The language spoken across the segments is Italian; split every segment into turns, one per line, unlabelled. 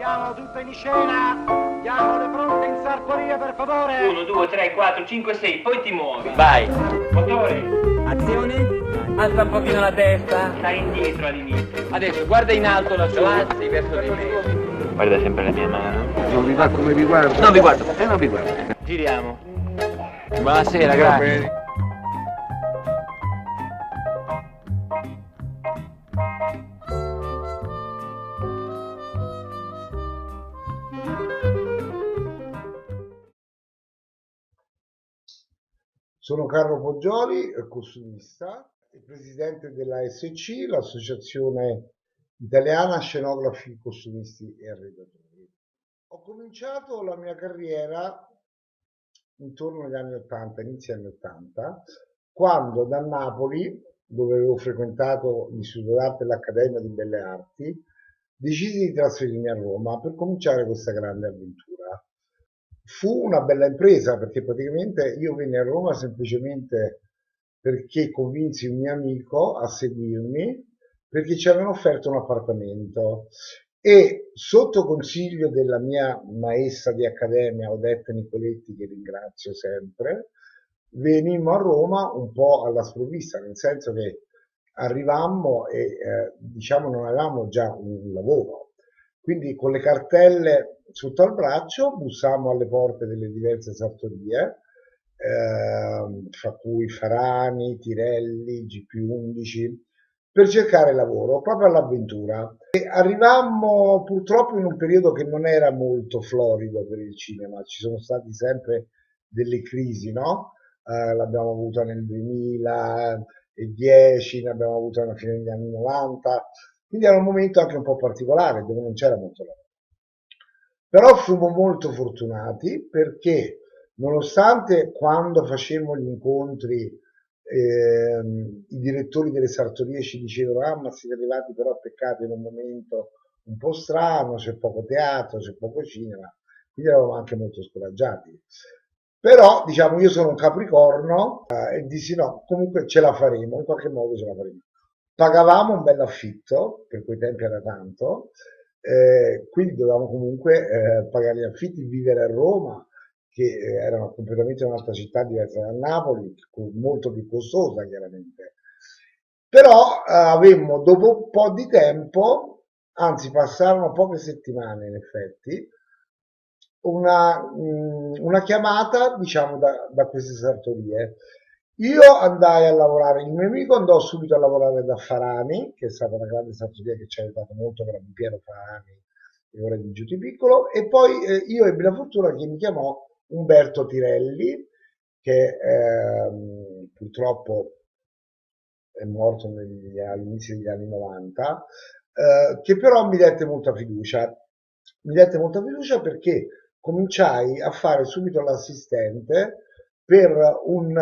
Mettiamo tutto in scena. Diamo le fronte in sartoria, per favore.
1, 2, 3, 4, 5, 6, poi ti muovi.
Vai.
Motore.
Azione.
Alza un pochino la testa. Stai indietro all'inizio.
Adesso guarda in alto lassù. Avanzi verso di me.
Guarda sempre la mia mano.
Non vi va come vi guardo?
Non vi guardo.
Non vi guardo.
Giriamo.
Buonasera, grazie.
Sono Carlo Poggioli, costumista e presidente della ASC, l'Associazione Italiana Scenografi, Costumisti e Arredatori. Ho cominciato la mia carriera intorno agli anni 80, inizi anni 80, quando da Napoli, dove avevo frequentato l'Istituto d'Arte e l'Accademia di Belle Arti, decisi di trasferirmi a Roma per cominciare questa grande avventura. Fu una bella impresa perché praticamente io venni a Roma semplicemente perché convinsi un mio amico a seguirmi perché ci avevano offerto un appartamento e sotto consiglio della mia maestra di accademia Odetta Nicoletti, che ringrazio sempre, venimmo a Roma un po' alla sprovvista, nel senso che arrivammo e diciamo non avevamo già un lavoro. Quindi con le cartelle sotto al braccio bussammo alle porte delle diverse sartorie, fra cui Farani, Tirelli, GP11, per cercare lavoro, proprio all'avventura. E arrivammo purtroppo in un periodo che non era molto florido per il cinema, ci sono stati sempre delle crisi, no? L'abbiamo avuta nel 2010, ne abbiamo avuta alla fine degli anni 90, quindi era un momento anche un po' particolare dove non c'era molto lavoro. Però fummo molto fortunati perché nonostante quando facemmo gli incontri i direttori delle sartorie ci dicevano ma siete arrivati però peccate in un momento un po' strano, c'è poco teatro, c'è poco cinema, quindi eravamo anche molto scoraggiati. Però diciamo io sono un Capricorno e dissi no, comunque ce la faremo, in qualche modo ce la faremo. Pagavamo un bel affitto, per quei tempi era tanto, quindi dovevamo comunque pagare gli affitti, vivere a Roma, che era completamente un'altra città diversa da Napoli, molto più costosa chiaramente. Però avemmo dopo un po' di tempo, anzi passarono poche settimane in effetti, una chiamata diciamo da queste sartorie. Io andai a lavorare, il mio amico andò subito a lavorare da Farani, che è stata una grande sartoria che ci ha aiutato molto, per Piero Farani e ora di Giuti Piccolo, e poi io ebbi la fortuna che mi chiamò Umberto Tirelli, che purtroppo è morto all'inizio degli anni 90, che però mi dette molta fiducia. Mi dette molta fiducia perché cominciai a fare subito l'assistente per un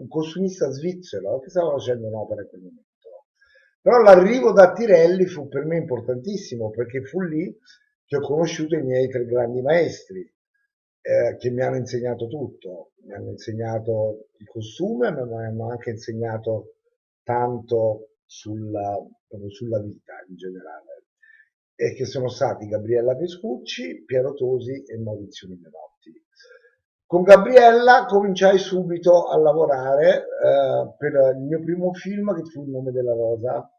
costumista svizzero che stava facendo un'opera in quel momento. Però l'arrivo da Tirelli fu per me importantissimo perché fu lì che ho conosciuto i miei tre grandi maestri che mi hanno insegnato tutto. Mi hanno insegnato il costume, ma mi hanno anche insegnato tanto proprio sulla vita in generale. E che sono stati Gabriella Pescucci, Piero Tosi e Maurizio Minotti. Con Gabriella cominciai subito a lavorare per il mio primo film che fu Il nome della rosa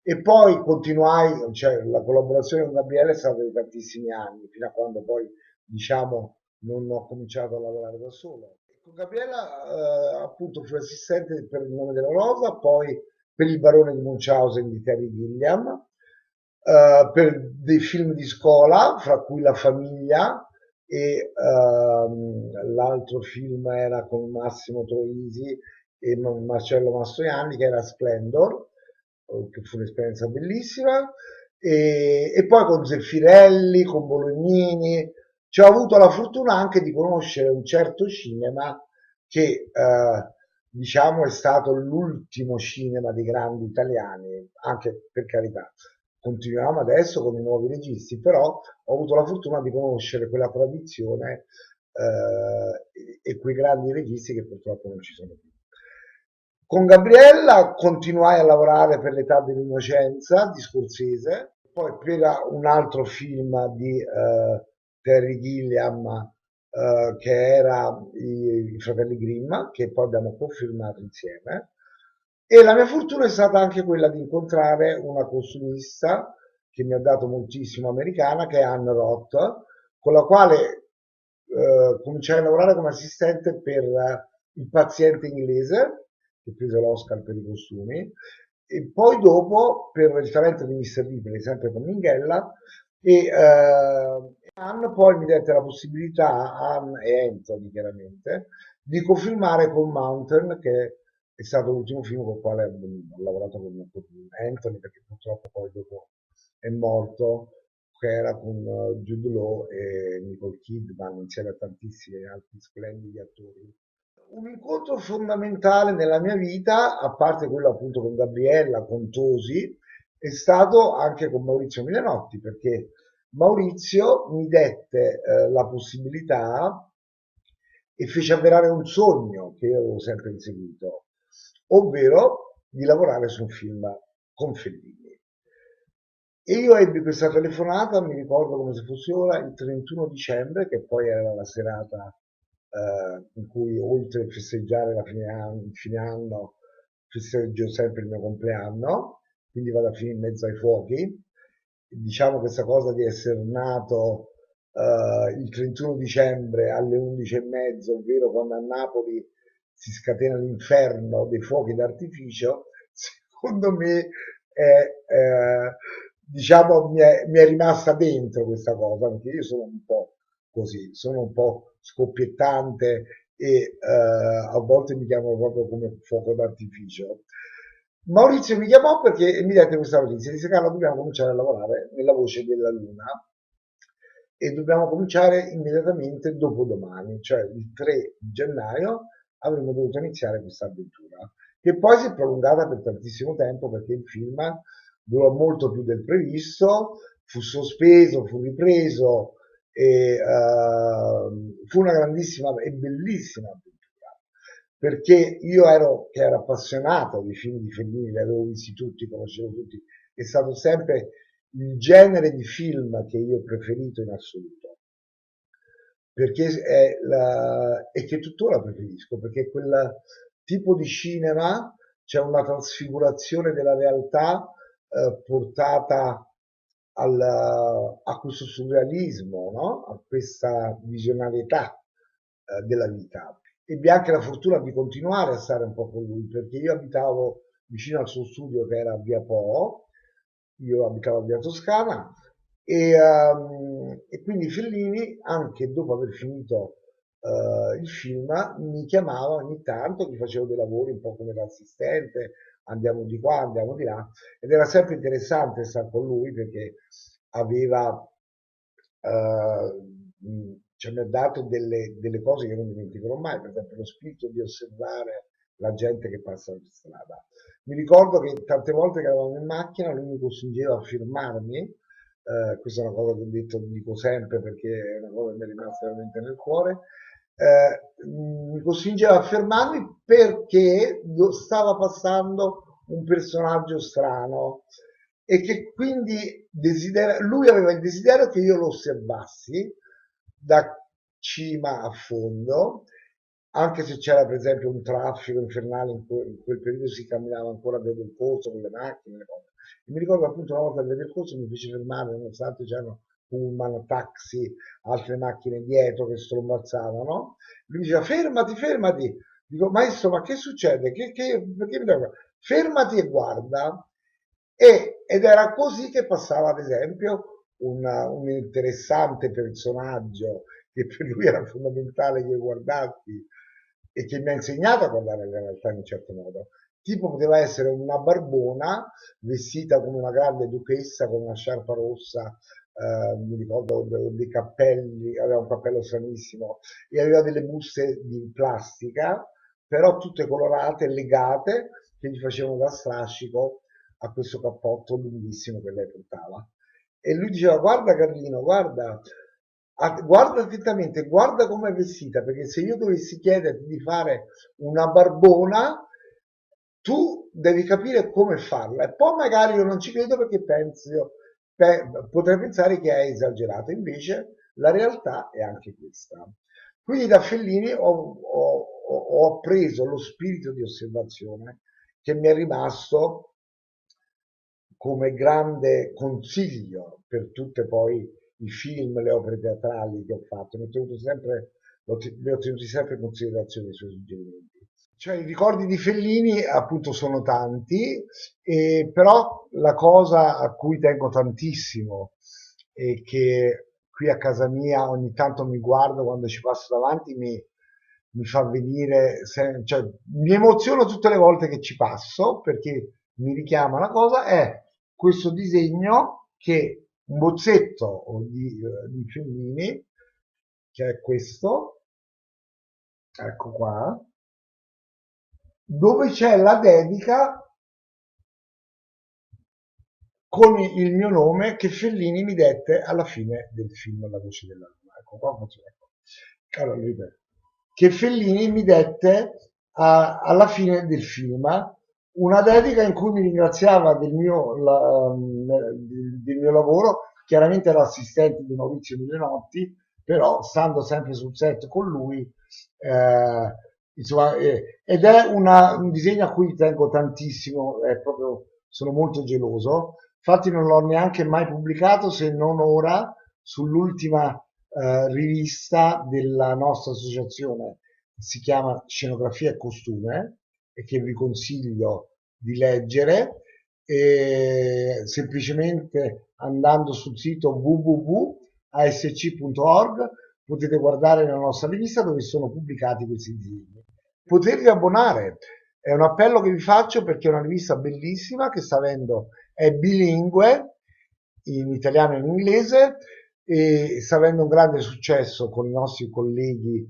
e poi continuai, cioè la collaborazione con Gabriella è stata di tantissimi anni, fino a quando poi diciamo non ho cominciato a lavorare da solo. Con Gabriella appunto fui assistente per Il nome della rosa, poi per Il barone di Munchausen di Terry Gilliam, per dei film di scuola, fra cui La famiglia, e l'altro film era con Massimo Troisi e Marcello Mastroianni, che era Splendor, che fu un'esperienza bellissima, e poi con Zeffirelli, con Bolognini. Ci ho avuto la fortuna anche di conoscere un certo cinema che diciamo è stato l'ultimo cinema dei grandi italiani, anche per carità. Continuiamo adesso con i nuovi registi, però ho avuto la fortuna di conoscere quella tradizione e quei grandi registi che purtroppo non ci sono più. Con Gabriella continuai a lavorare per L'età dell'innocenza di Scorsese, poi per un altro film di Terry Gilliam che era i Fratelli Grimm, che poi abbiamo confirmato insieme. E la mia fortuna è stata anche quella di incontrare una costumista che mi ha dato moltissimo, americana, che è Anne Roth, con la quale cominciai a lavorare come assistente per Il paziente inglese, che prese l'Oscar per i costumi, e poi dopo per Il talento di Mr. Ripley, sempre con Minghella, e Anne poi mi dette la possibilità, Anne e Anthony chiaramente, di cofilmare con Mountain, che è stato l'ultimo film con il quale ho lavorato con Anthony, perché purtroppo poi dopo è morto, che era con Jude Law e Nicole Kidman, insieme a tantissimi altri splendidi attori. Un incontro fondamentale nella mia vita, a parte quello appunto con Gabriella, con Tosi, è stato anche con Maurizio Milanotti, perché Maurizio mi dette la possibilità e fece avverare un sogno che io avevo sempre inseguito, ovvero di lavorare su un film con Fellini. E io ebbi questa telefonata, mi ricordo come se fosse ora, il 31 dicembre, che poi era la serata in cui oltre a festeggiare fine anno, festeggio sempre il mio compleanno, quindi vado a finire in mezzo ai fuochi. Diciamo questa cosa di essere nato il 31 dicembre alle 11:30, ovvero quando a Napoli si scatena l'inferno dei fuochi d'artificio, secondo me diciamo mi è rimasta dentro questa cosa, perché io sono un po' così, sono un po' scoppiettante e a volte mi chiamano proprio come fuoco d'artificio. Maurizio mi chiamò perché mi dette questa notizia, disse Carlo dobbiamo cominciare a lavorare nella voce della luna e dobbiamo cominciare immediatamente dopodomani, cioè il 3 gennaio avremmo dovuto iniziare questa avventura, che poi si è prolungata per tantissimo tempo perché il film durò molto più del previsto, fu sospeso, fu ripreso e fu una grandissima e bellissima avventura, perché io che ero appassionato di film di Fellini, li avevo visti tutti, conoscevo tutti, è stato sempre il genere di film che io ho preferito in assoluto, perché e che tuttora preferisco, perché quel tipo di cinema c'è una trasfigurazione della realtà portata a questo surrealismo, no? A questa visionarietà della vita. Ebbi anche la fortuna di continuare a stare un po' con lui, perché io abitavo vicino al suo studio che era a Via Po, io abitavo a Via Toscana, e quindi Fellini, anche dopo aver finito il film, mi chiamava ogni tanto, mi facevo dei lavori un po' come l'assistente, andiamo di qua, andiamo di là, ed era sempre interessante stare con lui perché aveva, ci mi ha dato delle cose che non dimenticherò mai, per esempio lo spirito di osservare la gente che passa per strada. Mi ricordo che tante volte che eravamo in macchina lui mi costringeva a firmarmi, questa è una cosa che ho detto, dico sempre perché è una cosa che mi è rimasta veramente nel cuore, mi costringeva a fermarmi perché stava passando un personaggio strano e che quindi lui aveva il desiderio che io lo osservassi da cima a fondo, anche se c'era per esempio un traffico infernale, in quel periodo si camminava ancora a vedere il corso con le macchine, le cose. E mi ricordo appunto una volta a vedere il corso mi fece fermare, nonostante c'erano pullman, taxi, altre macchine dietro che strombazzavano. Lui diceva fermati, fermati. Dico maestro, ma che succede? Perché mi devo... Fermati e guarda. Ed era così che passava ad esempio un interessante personaggio che per lui era fondamentale che io guardassi e che mi ha insegnato a guardare la realtà in un certo modo. Tipo poteva essere una barbona vestita come una grande duchessa con una sciarpa rossa, mi ricordo dei cappelli, aveva un cappello stranissimo e aveva delle buste di plastica, però tutte colorate, legate, che gli facevano da strascico a questo cappotto lunghissimo che lei portava. E lui diceva guarda Carlino, guarda, guarda attentamente, guarda com'è vestita, perché se io dovessi chiederti di fare una barbona, tu devi capire come farla. E poi magari io non ci credo perché penso potrei pensare che è esagerato, invece la realtà è anche questa. Quindi da Fellini ho appreso lo spirito di osservazione che mi è rimasto come grande consiglio per tutte poi i film, le opere teatrali che ho fatto. Ne ho tenuti sempre in considerazione i suoi suggerimenti. Cioè, i ricordi di Fellini appunto sono tanti, però la cosa a cui tengo tantissimo e che qui a casa mia ogni tanto mi guardo quando ci passo davanti, mi fa venire, cioè, mi emoziono tutte le volte che ci passo perché mi richiama una cosa, è questo disegno che un bozzetto di Fellini, che è questo, ecco qua, dove c'è la dedica con il mio nome che Fellini mi dette alla fine del film La voce della luna. Ecco qua, ecco. Allora, ripeto. Che Fellini mi dette alla fine del film una dedica in cui mi ringraziava del mio lavoro. Chiaramente era assistente di Maurizio Milenotti, però stando sempre sul set con lui, insomma, ed è un disegno a cui tengo tantissimo, è proprio, sono molto geloso. Infatti non l'ho neanche mai pubblicato, se non ora sull'ultima rivista della nostra associazione, si chiama Scenografia e Costume, e che vi consiglio di leggere, semplicemente andando sul sito www.asc.org potete guardare la nostra rivista dove sono pubblicati questi disegni. Potervi abbonare è un appello che vi faccio perché è una rivista bellissima che sta avendo, è bilingue in italiano e in inglese e sta avendo un grande successo con i nostri colleghi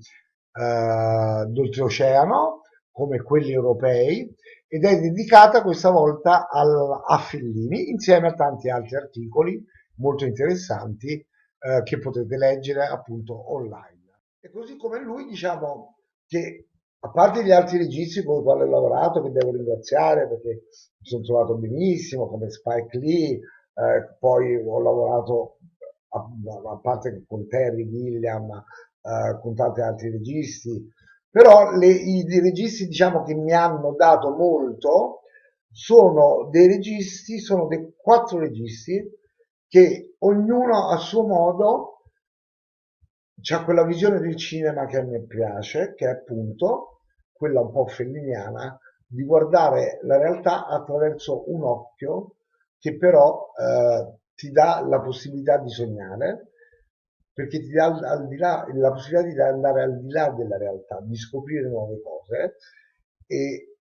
d'oltreoceano come quelli europei, ed è dedicata questa volta a Fellini insieme a tanti altri articoli molto interessanti che potete leggere appunto online. E così come lui, diciamo che a parte gli altri registi con i quali ho lavorato, che devo ringraziare perché mi sono trovato benissimo, come Spike Lee, poi ho lavorato a parte che con Terry Gilliam, con tanti altri registi, però i registi diciamo che mi hanno dato molto sono dei registi, sono dei 4 registi che ognuno a suo modo c'ha quella visione del cinema che a me piace, che è appunto quella un po' felliniana, di guardare la realtà attraverso un occhio che però ti dà la possibilità di sognare, perché ti dà al di là, la possibilità di andare al di là della realtà, di scoprire nuove cose e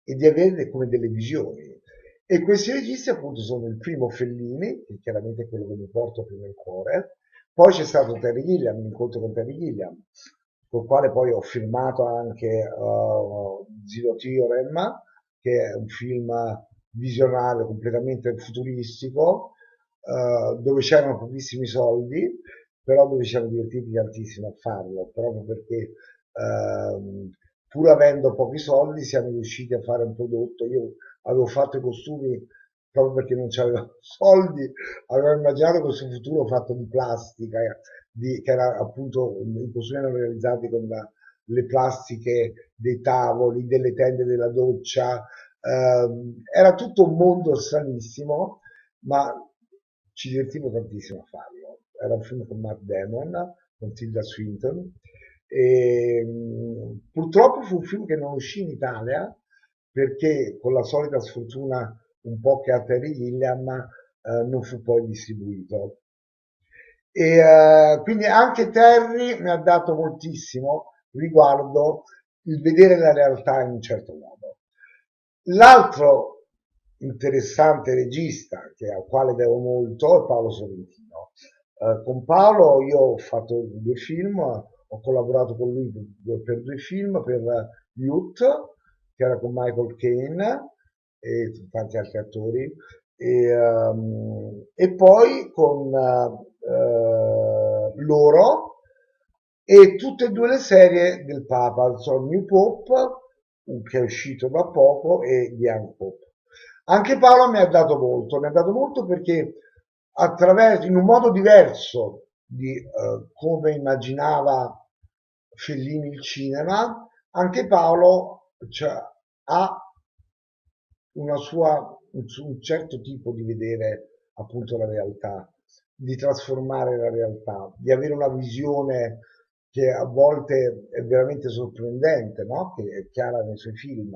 di avere come delle visioni. E questi registi appunto sono il primo Fellini, che chiaramente è quello che mi porto più nel cuore, poi c'è stato Terry Gilliam, l'incontro con Terry Gilliam, col quale poi ho firmato anche Zero Theorem, che è un film visionario completamente futuristico, dove c'erano pochissimi soldi, però dove ci siamo divertiti tantissimo a farlo, proprio perché pur avendo pochi soldi siamo riusciti a fare un prodotto. Io avevo fatto i costumi proprio perché non c'avevo soldi, avevo immaginato questo futuro fatto di plastica, che era appunto, i costumi erano realizzati con le plastiche dei tavoli, delle tende della doccia, era tutto un mondo stranissimo, ma ci divertivo tantissimo a farlo. Era un film con Matt Damon, con Tilda Swinton, e purtroppo fu un film che non uscì in Italia perché con la solita sfortuna un po' che a Terry Gilliam non fu poi distribuito. E quindi anche Terry mi ha dato moltissimo riguardo il vedere la realtà in un certo modo. L'altro interessante regista al quale devo molto è Paolo Sorrentino. Con Paolo io ho fatto 2 film, ho collaborato con lui per 2 film, per Youth, che era con Michael Caine e tanti altri attori, e poi con loro e tutte e 2 le serie del Papa, sono New Pope, che è uscito da poco, e Young Pope. Anche Paolo mi ha dato molto perché attraverso, in un modo diverso di come immaginava Fellini il cinema, anche Paolo ha un certo tipo di vedere appunto la realtà, di trasformare la realtà, di avere una visione che a volte è veramente sorprendente, no? Che è chiara nei suoi film,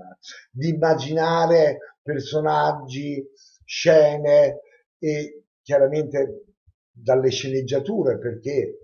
di immaginare personaggi, scene e chiaramente dalle sceneggiature, perché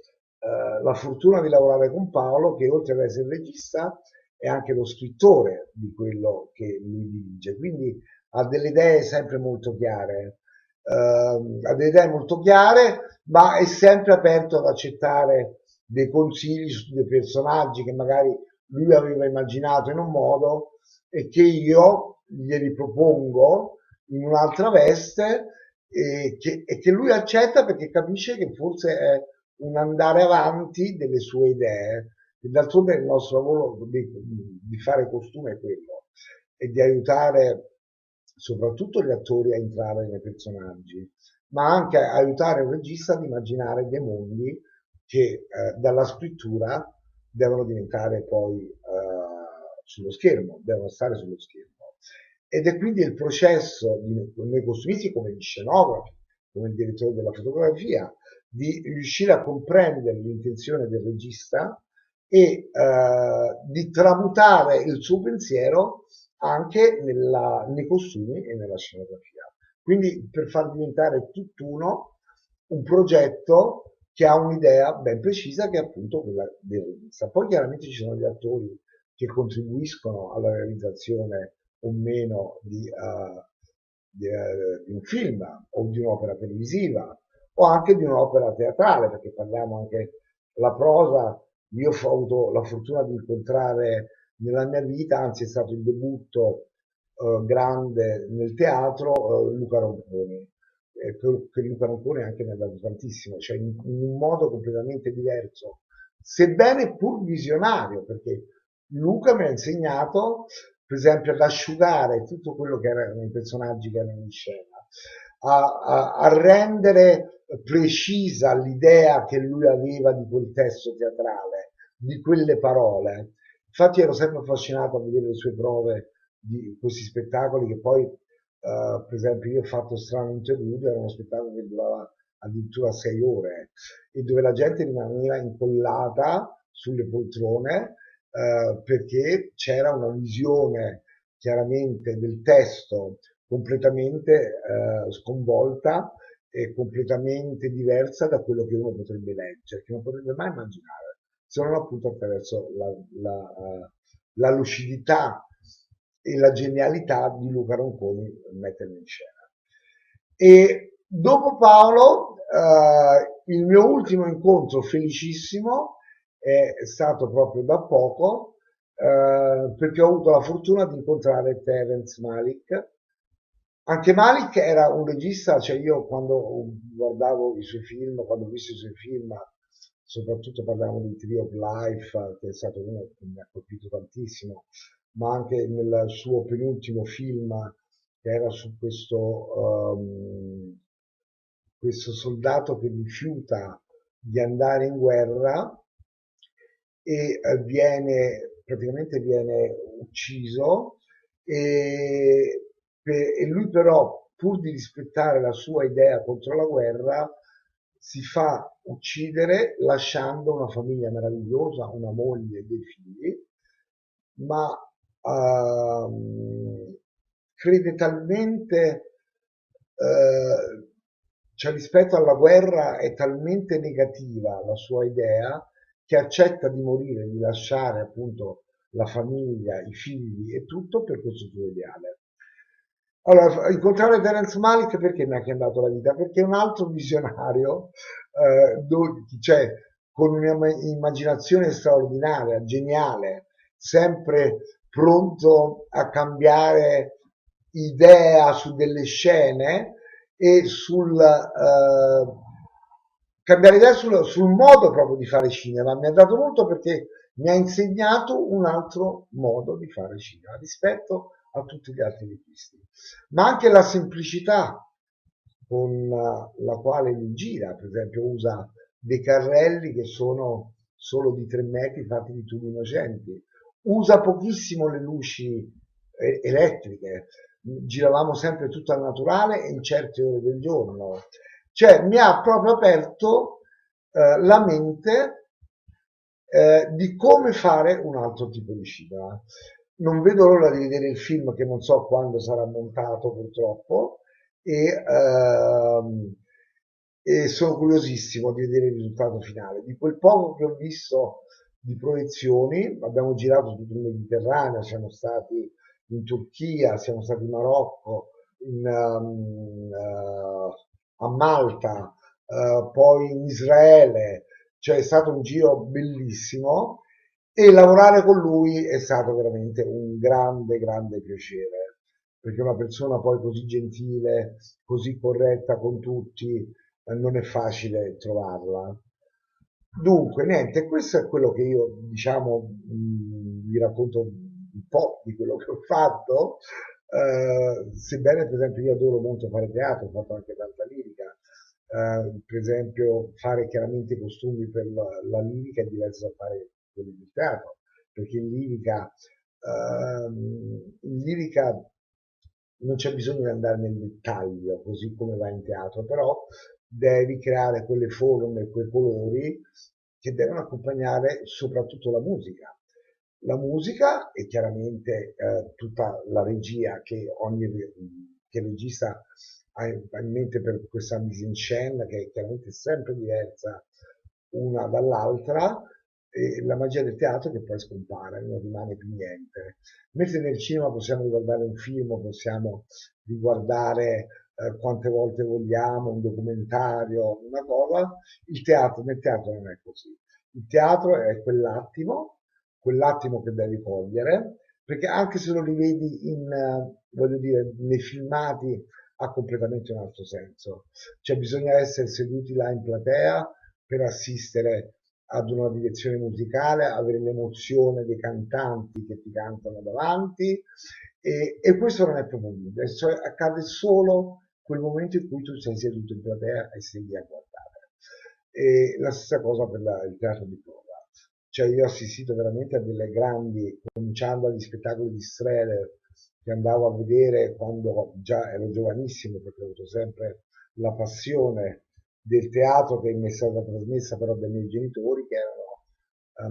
la fortuna di lavorare con Paolo, che oltre ad essere regista è anche lo scrittore di quello che lui dirige, quindi ha delle idee sempre molto chiare, ha delle idee molto chiare, ma è sempre aperto ad accettare dei consigli su dei personaggi che magari lui aveva immaginato in un modo e che io gli ripropongo in un'altra veste e che lui accetta perché capisce che forse è un andare avanti delle sue idee. E d'altronde il nostro lavoro di fare costume è quello, e di aiutare soprattutto gli attori a entrare nei personaggi, ma anche aiutare il regista ad immaginare dei mondi che dalla scrittura devono diventare poi sullo schermo, devono stare sullo schermo. Ed è quindi il processo di noi costumisti, come gli scenografi, come il direttore della fotografia, di riuscire a comprendere l'intenzione del regista e di tramutare il suo pensiero anche nei costumi e nella scenografia. Quindi per far diventare tutt'uno un progetto che ha un'idea ben precisa che è appunto quella del regista. Poi chiaramente ci sono gli attori che contribuiscono alla realizzazione o meno di un film o di un'opera televisiva o anche di un'opera teatrale, perché parliamo anche la prosa. Io ho avuto la fortuna di incontrare nella mia vita, anzi è stato il debutto grande nel teatro, Luca Ronconi, che Luca Ronconi anche mi ha dato tantissimo, cioè in un modo completamente diverso, sebbene pur visionario, perché Luca mi ha insegnato, per esempio, ad asciugare tutto quello che erano i personaggi che erano in scena, a rendere precisa l'idea che lui aveva di quel testo teatrale, di quelle parole. Infatti ero sempre affascinato a vedere le sue prove di questi spettacoli che poi, per esempio, io ho fatto Strano Interludio, era uno spettacolo che durava addirittura 6 ore e dove la gente rimaneva incollata sulle poltrone perché c'era una visione chiaramente del testo completamente sconvolta e completamente diversa da quello che uno potrebbe leggere, che non potrebbe mai immaginare, se non appunto attraverso la lucidità e la genialità di Luca Ronconi metterlo in scena. E dopo Paolo, il mio ultimo incontro felicissimo è stato proprio da poco, perché ho avuto la fortuna di incontrare Terence Malick. Anche Malick era un regista, cioè io quando guardavo i suoi film, quando ho visto i suoi film, soprattutto parliamo di Tree of Life, che è stato uno che mi ha colpito tantissimo, ma anche nel suo penultimo film, che era su questo soldato che rifiuta di andare in guerra e praticamente viene ucciso e lui però, pur di rispettare la sua idea contro la guerra, si fa uccidere lasciando una famiglia meravigliosa, una moglie e dei figli, ma crede talmente, cioè rispetto alla guerra è talmente negativa la sua idea che accetta di morire, di lasciare appunto la famiglia, i figli e tutto per questo suo ideale. Allora, incontrare Terence Malick perché mi ha cambiato la vita? Perché è un altro visionario, cioè con un'immaginazione straordinaria, geniale, sempre pronto a cambiare idea su delle scene e cambiare idea sul modo proprio di fare cinema. Mi ha dato molto perché mi ha insegnato un altro modo di fare cinema rispetto a tutti gli altri registi, ma anche la semplicità con la quale lui gira, per esempio usa dei carrelli che sono solo di 3 metri fatti di tubi innocenti, usa pochissimo le luci elettriche, giravamo sempre tutto al naturale e in certe ore del giorno, cioè mi ha proprio aperto la mente di come fare un altro tipo di cinema. Non vedo l'ora di vedere il film che non so quando sarà montato purtroppo e sono curiosissimo di vedere il risultato finale. Di quel poco che ho visto di proiezioni, abbiamo girato tutto il Mediterraneo, siamo stati in Turchia, siamo stati in Marocco, a Malta, poi in Israele, cioè è stato un giro bellissimo e lavorare con lui è stato veramente un grande, grande piacere, perché una persona poi così gentile, così corretta con tutti, non è facile trovarla. Dunque, niente, questo è quello che io, diciamo, vi racconto un po' di quello che ho fatto, sebbene per esempio io adoro molto fare teatro, ho fatto anche tanta lirica, per esempio fare chiaramente i costumi per la lirica è diverso da fare quelli del teatro, perché in lirica non c'è bisogno di andare nel dettaglio, così come va in teatro, però devi creare quelle forme, quei colori che devono accompagnare soprattutto la musica. La musica e chiaramente tutta la regia che regista ha in mente per questa mise en scène che è chiaramente sempre diversa una dall'altra e la magia del teatro che poi scompare, non rimane più niente. Mentre nel cinema possiamo riguardare un film, possiamo riguardare quante volte vogliamo, un documentario, una cosa, nel teatro non è così. Il teatro è quell'attimo che devi cogliere, perché anche se lo rivedi voglio dire, nei filmati ha completamente un altro senso. Cioè bisogna essere seduti là in platea per assistere ad una direzione musicale, avere l'emozione dei cantanti che ti cantano davanti e questo non è proponibile, cioè accade solo quel momento in cui tu sei seduto in platea e sei lì a guardare. E la stessa cosa per il teatro di prova. Cioè io ho assistito veramente a delle grandi, cominciando agli spettacoli di Strehler che andavo a vedere quando già ero giovanissimo, perché ho avuto sempre la passione del teatro che mi è stata trasmessa però dai miei genitori che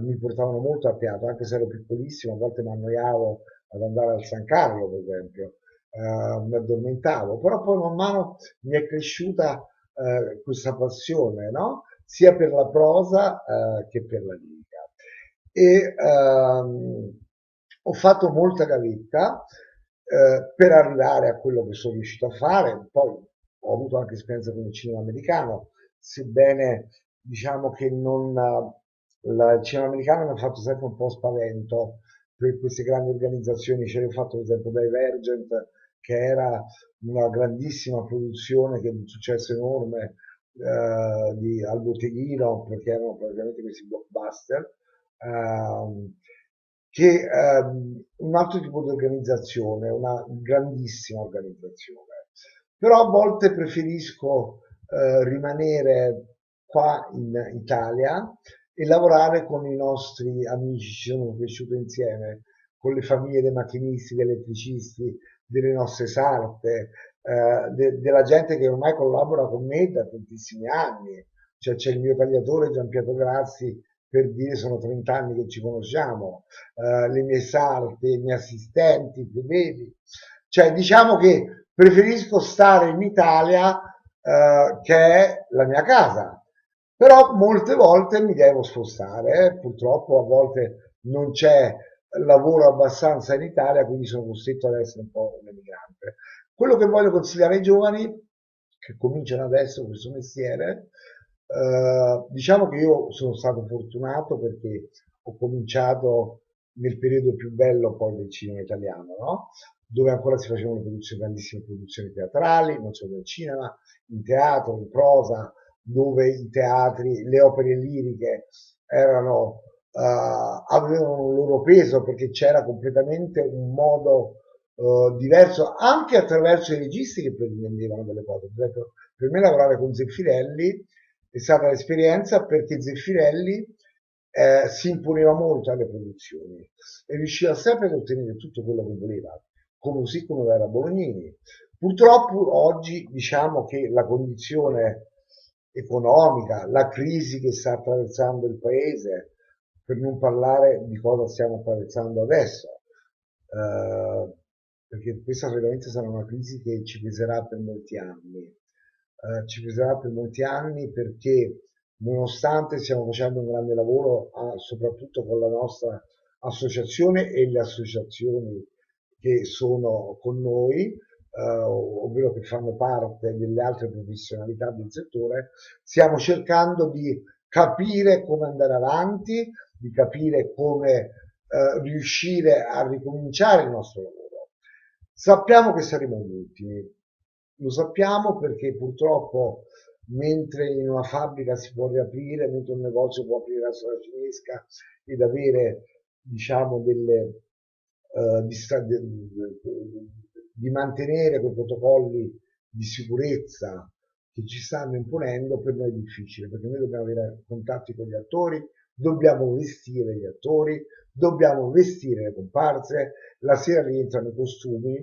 mi portavano molto a teatro, anche se ero piccolissimo, a volte mi annoiavo ad andare al San Carlo, per esempio, mi addormentavo, però poi man mano mi è cresciuta questa passione, no? Sia per la prosa che per la lirica. E ho fatto molta gavetta per arrivare a quello che sono riuscito a fare, poi ho avuto anche esperienza con il cinema americano, sebbene diciamo che il cinema americano mi ha fatto sempre un po' spavento per queste grandi organizzazioni, cioè ho fatto per esempio Divergent, che era una grandissima produzione che ha un successo enorme al botteghino, perché erano praticamente questi blockbuster, che un altro tipo di organizzazione, una grandissima organizzazione. Però a volte preferisco rimanere qua in Italia e lavorare con i nostri amici, ci sono cresciuto insieme, con le famiglie dei macchinisti, degli elettricisti, delle nostre sarte, della gente che ormai collabora con me da tantissimi anni. Cioè c'è il mio tagliatore Gianpietro Grazzi, per dire sono 30 anni che ci conosciamo, le mie sarte, i miei assistenti, i fedeli. Cioè diciamo che preferisco stare in Italia che è la mia casa, però molte volte mi devo spostare, purtroppo a volte non c'è lavoro abbastanza in Italia, quindi sono costretto ad essere un po' un emigrante. Quello che voglio consigliare ai giovani che cominciano adesso questo mestiere, diciamo che io sono stato fortunato perché ho cominciato nel periodo più bello poi del cinema italiano, no? Dove ancora si facevano grandissime produzioni teatrali, non solo nel cinema, in teatro, in prosa, dove i teatri, le opere liriche avevano un loro peso perché c'era completamente un modo diverso anche attraverso i registi che pretendevano delle cose. Per esempio, per me lavorare con Zeffirelli è stata l'esperienza perché Zeffirelli si imponeva molto alle produzioni e riusciva sempre ad ottenere tutto quello che voleva, così come era Bolognini. Purtroppo oggi diciamo che la condizione economica, la crisi che sta attraversando il paese, per non parlare di cosa stiamo attraversando adesso, perché questa veramente sarà una crisi che ci peserà per molti anni. Ci peserà per molti anni perché nonostante stiamo facendo un grande lavoro soprattutto con la nostra associazione e le associazioni che sono con noi, ovvero che fanno parte delle altre professionalità del settore, stiamo cercando di capire come andare avanti, di capire come riuscire a ricominciare il nostro lavoro. Sappiamo che saremo gli ultimi, lo sappiamo perché purtroppo mentre in una fabbrica si può riaprire, mentre un negozio può aprire la sua finesca ed avere diciamo di mantenere quei protocolli di sicurezza che ci stanno imponendo, per noi è difficile perché noi dobbiamo avere contatti con gli attori, dobbiamo vestire gli attori, dobbiamo vestire le comparse, la sera rientrano i costumi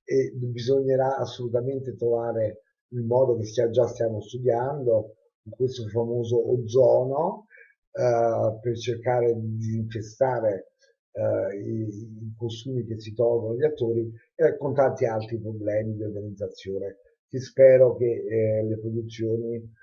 e bisognerà assolutamente trovare il modo che già stiamo studiando, questo famoso ozono, per cercare di disinfestare i costumi che si tolgono gli attori e con tanti altri problemi di organizzazione che spero che le produzioni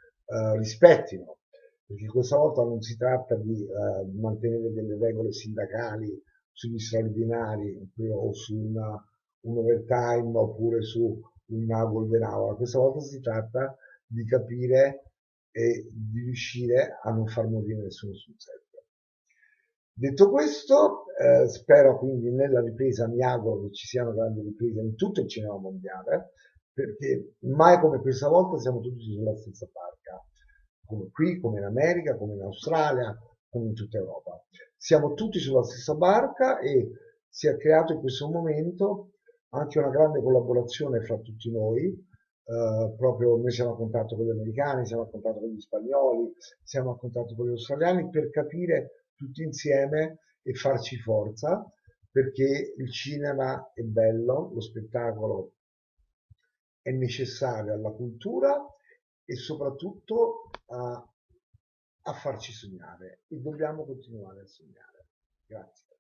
rispettino, perché questa volta non si tratta di mantenere delle regole sindacali sugli straordinari o su un overtime oppure su una golden hour, questa volta si tratta di capire e di riuscire a non far morire nessuno sul set. Detto questo, spero quindi nella ripresa, mi auguro che ci siano grandi riprese in tutto il cinema mondiale, perché mai come questa volta siamo tutti sulla stessa barca, come qui, come in America, come in Australia, come in tutta Europa. Siamo tutti sulla stessa barca e si è creato in questo momento anche una grande collaborazione fra tutti noi. Proprio noi siamo a contatto con gli americani, siamo a contatto con gli spagnoli, siamo a contatto con gli australiani per capire tutti insieme e farci forza, perché il cinema è bello, lo spettacolo è necessario alla cultura e soprattutto a farci sognare e dobbiamo continuare a sognare. Grazie.